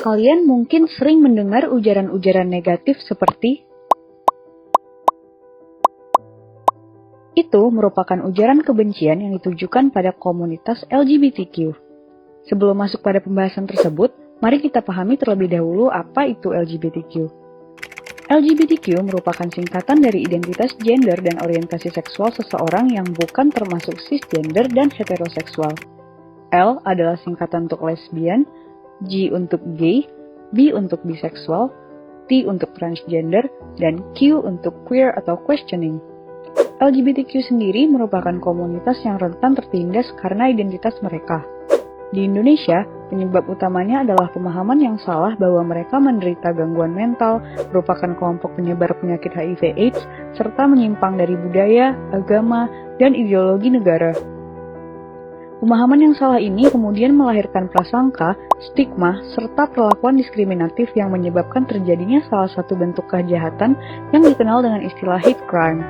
Kalian mungkin sering mendengar ujaran-ujaran negatif seperti itu merupakan ujaran kebencian yang ditujukan pada komunitas LGBTQ. Sebelum masuk pada pembahasan tersebut, mari kita pahami terlebih dahulu apa itu LGBTQ. LGBTQ merupakan singkatan dari identitas gender dan orientasi seksual seseorang yang bukan termasuk cisgender dan heteroseksual. L adalah singkatan untuk lesbian, G untuk gay, B untuk biseksual, T untuk transgender, dan Q untuk queer atau questioning. LGBTQ sendiri merupakan komunitas yang rentan tertindas karena identitas mereka. Di Indonesia, penyebab utamanya adalah pemahaman yang salah bahwa mereka menderita gangguan mental, merupakan kelompok penyebar penyakit HIV/AIDS, serta menyimpang dari budaya, agama, dan ideologi negara. Pemahaman yang salah ini kemudian melahirkan prasangka, stigma, serta perlakuan diskriminatif yang menyebabkan terjadinya salah satu bentuk kejahatan yang dikenal dengan istilah hate crime.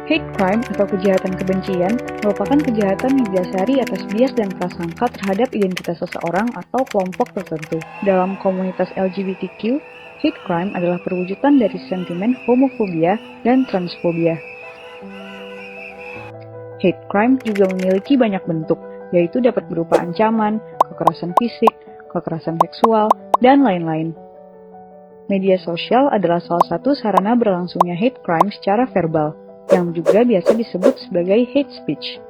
Hate crime atau kejahatan kebencian merupakan kejahatan yang didasari atas bias dan prasangka terhadap identitas seseorang atau kelompok tertentu. Dalam komunitas LGBTQ, hate crime adalah perwujudan dari sentimen homofobia dan transfobia. Hate crime juga memiliki banyak bentuk, yaitu dapat berupa ancaman, kekerasan fisik, kekerasan seksual, dan lain-lain. Media sosial adalah salah satu sarana berlangsungnya hate crime secara verbal, yang juga biasa disebut sebagai hate speech.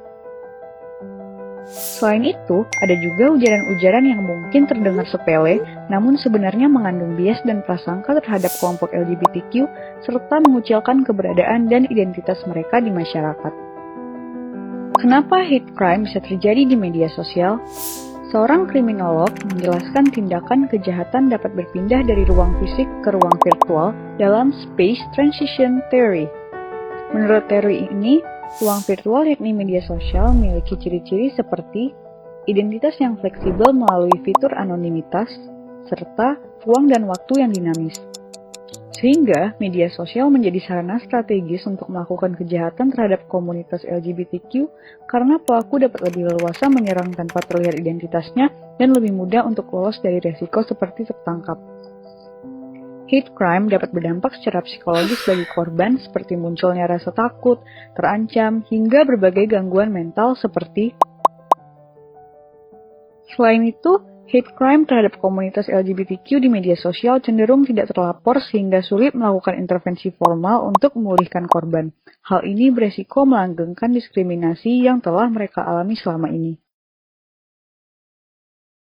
Selain itu, ada juga ujaran-ujaran yang mungkin terdengar sepele, namun sebenarnya mengandung bias dan prasangka terhadap kelompok LGBTQ, serta mengucilkan keberadaan dan identitas mereka di masyarakat. Kenapa hate crime bisa terjadi di media sosial? Seorang kriminolog menjelaskan tindakan kejahatan dapat berpindah dari ruang fisik ke ruang virtual dalam Space Transition Theory. Menurut teori ini, ruang virtual yakni media sosial memiliki ciri-ciri seperti identitas yang fleksibel melalui fitur anonimitas, serta ruang dan waktu yang dinamis. Sehingga, media sosial menjadi sarana strategis untuk melakukan kejahatan terhadap komunitas LGBTQ karena pelaku dapat lebih leluasa menyerang tanpa terlihat identitasnya dan lebih mudah untuk lolos dari resiko seperti tertangkap. Hate crime dapat berdampak secara psikologis bagi korban seperti munculnya rasa takut, terancam, hingga berbagai gangguan mental seperti Selain itu, hate crime terhadap komunitas LGBTQ di media sosial cenderung tidak terlapor sehingga sulit melakukan intervensi formal untuk memulihkan korban. Hal ini beresiko melanggengkan diskriminasi yang telah mereka alami selama ini.